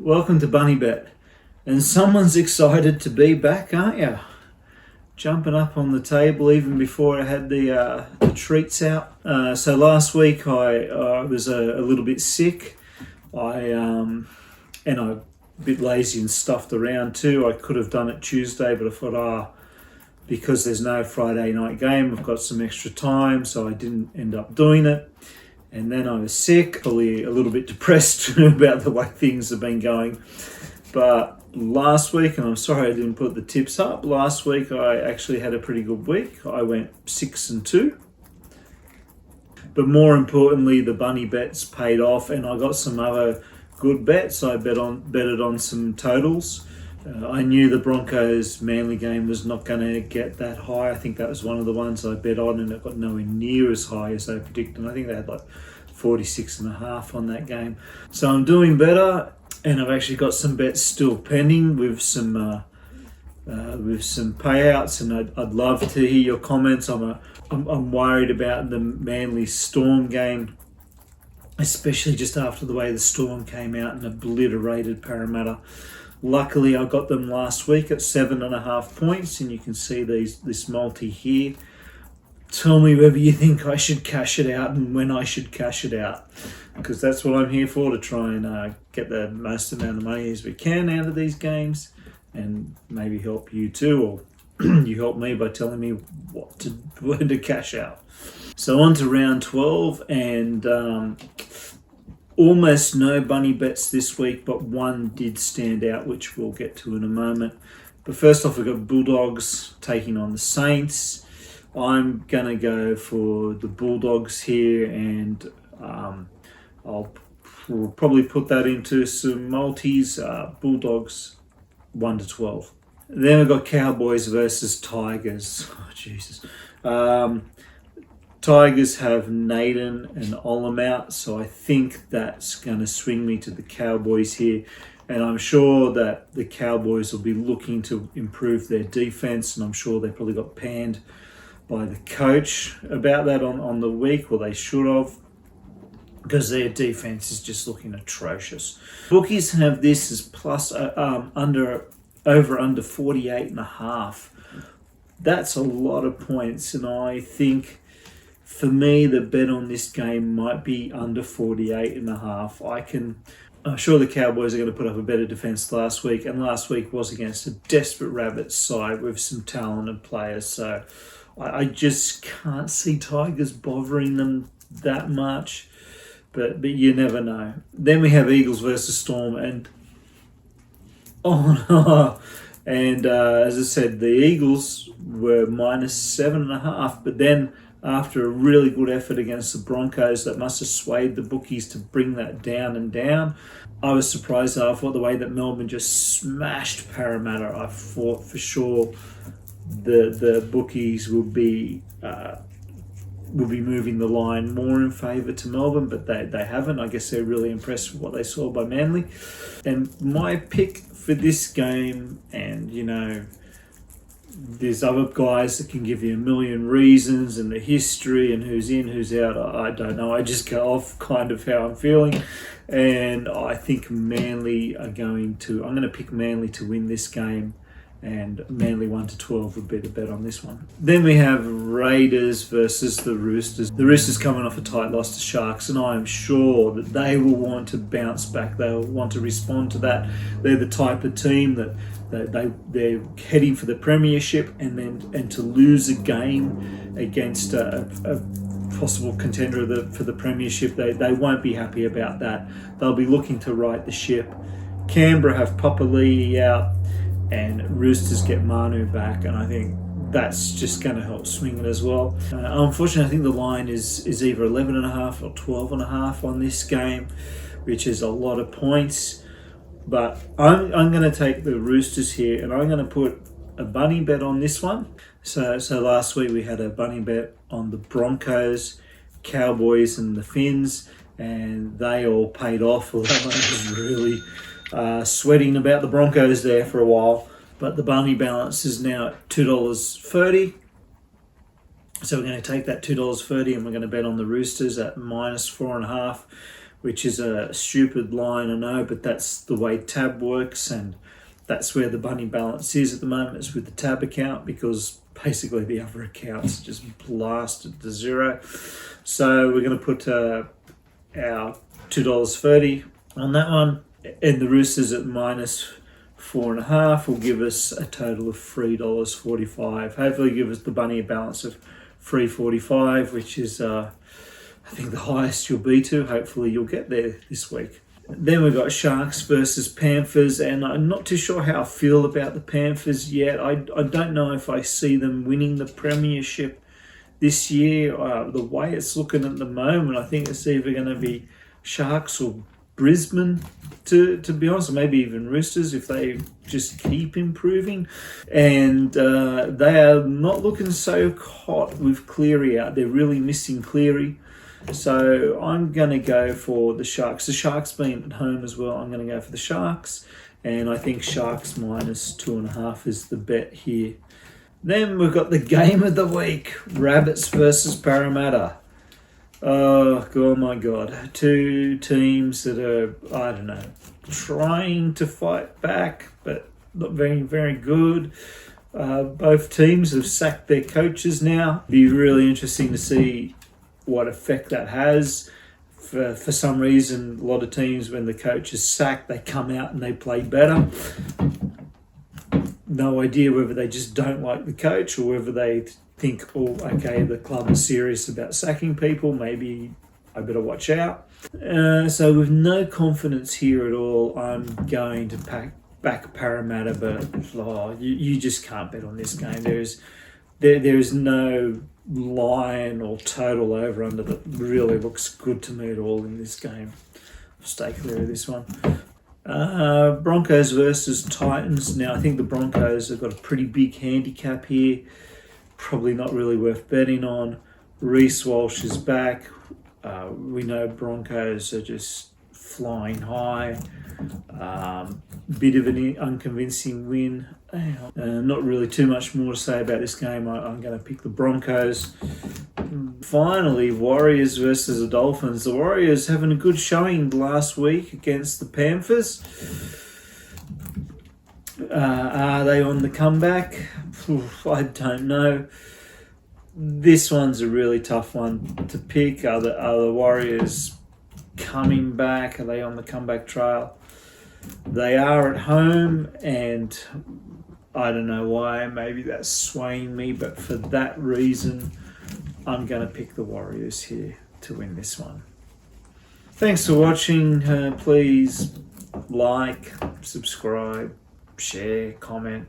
Welcome to Bunny Bet. And someone's excited to be back, aren't you? Jumping up on the table even before I had the treats out. So last week I was a little bit sick. I'm a bit lazy and stuffed around too. I could have done it Tuesday, but I thought, because there's no Friday night game, I've got some extra time, so I didn't end up doing it. And then I was sick, probably a little bit depressed about the way things have been going. But last week, and I'm sorry I didn't put the tips up, last week I actually had a pretty good week. I went 6-2. But more importantly, the bunny bets paid off, and I got some other good bets. I betted on some totals. I knew the Broncos Manly game was not going to get that high. I think that was one of the ones I bet on, and it got nowhere near as high as they predicted. I think they had like 46.5 on that game. So I'm doing better, and I've actually got some bets still pending with some payouts, and I'd love to hear your comments. I'm worried about the Manly Storm game, especially just after the way the Storm came out and obliterated Parramatta. Luckily, I got them last week at 7.5 points, and you can see this multi here. Tell me whether you think I should cash it out and when I should cash it out, because that's what I'm here for, to try and get the most amount of money as we can out of these games, and maybe help you too, or you help me by telling me when to cash out. So on to round 12, and almost no bunny bets this week, but one did stand out, which we'll get to in a moment. But first off, we've got Bulldogs taking on the Saints. I'm going to go for the Bulldogs here, and we'll probably put that into some multis. Bulldogs 1-12. Then we've got Cowboys versus Tigers. Oh, Jesus. Tigers have Naden and Olam out, so I think that's going to swing me to the Cowboys here. And I'm sure that the Cowboys will be looking to improve their defense, and I'm sure they probably got panned by the coach about that on the week, or they should have, because their defense is just looking atrocious. Bookies have this as plus under 48.5. That's a lot of points, and I think, for me, the bet on this game might be under 48.5. I'm sure the Cowboys are going to put up a better defence last week, and last week was against a desperate Rabbits side with some talented players. So I just can't see Tigers bothering them that much, but you never know. Then we have Eagles versus Storm, and as I said, the Eagles were minus 7.5, but then after a really good effort against the Broncos, that must have swayed the bookies to bring that down and down. I was surprised. I thought the way that Melbourne just smashed Parramatta, I thought for sure the bookies will be moving the line more in favour to Melbourne, but they haven't. I guess they're really impressed with what they saw by Manly. And my pick for this game, and there's other guys that can give you a million reasons and the history and who's in, who's out. I don't know. I just go off kind of how I'm feeling. And I think Manly I'm going to pick Manly to win this game. And Manly 1-12 would be the bet on this one. Then we have Raiders versus the Roosters. The Roosters coming off a tight loss to Sharks, and I am sure that they will want to bounce back. They'll want to respond to that. They're the type of team that they're heading for the premiership, and to lose a game against a possible contender for the premiership, they won't be happy about that. They'll be looking to right the ship. Canberra have Papali'i out, and Roosters get Manu back, and I think that's just going to help swing it as well. Unfortunately, I think the line is either 11.5 or 12.5 on this game, which is a lot of points. But I'm going to take the Roosters here, and I'm going to put a bunny bet on this one. So last week we had a bunny bet on the Broncos, Cowboys, and the Finns, and they all paid off. Although I was really sweating about the Broncos there for a while, but the bunny balance is now at $2.30. So we're going to take that $2.30 and we're going to bet on the Roosters at minus 4.5, which is a stupid line, I know, but that's the way tab works, and that's where the bunny balance is at the moment, is with the tab account, because basically the other accounts just blasted to zero. So we're going to put our $2.30 on that one, and the Roosters at -4.5 will give us a total of $3.45. Hopefully give us the bunny a balance of $3.45, which is I think the highest you'll be to. Hopefully you'll get there this week. Then we've got Sharks versus Panthers, and I'm not too sure how I feel about the Panthers yet. I don't know if I see them winning the premiership this year. The way it's looking at the moment, I think it's either going to be Sharks or Brisbane, to be honest, or maybe even Roosters if they just keep improving. And they are not looking so hot with Cleary out. They're really missing Cleary. So I'm going to go for the Sharks. The Sharks being at home as well, I'm going to go for the Sharks. And I think Sharks -2.5 is the bet here. Then we've got the game of the week, Rabbits versus Parramatta. Oh my God. Two teams that are, I don't know, trying to fight back, but not very, very good. Both teams have sacked their coaches now. Be really interesting to see what effect that has. For some reason, a lot of teams, when the coach is sacked, they come out and they play better. No idea whether they just don't like the coach or whether they think, oh, okay, the club is serious about sacking people. Maybe I better watch out. So with no confidence here at all, I'm going to back Parramatta, but you just can't bet on this game. There is no line or total over under that really looks good to me at all in this game. I'll stay clear of this one. Broncos versus Titans. Now, I think the Broncos have got a pretty big handicap here. Probably not really worth betting on. Reece Walsh is back. We know Broncos are just flying high. Bit of an unconvincing win. Not really too much more to say about this game. I'm going to pick the Broncos. Finally, Warriors versus the Dolphins. The Warriors having a good showing last week against the Panthers. Are they on the comeback? I don't know. This one's a really tough one to pick. Are the Warriors coming back? Are they on the comeback trail? They are at home, and I don't know why. Maybe that's swaying me, but for that reason, I'm going to pick the Warriors here to win this one. Thanks for watching. Please like, subscribe, share, comment.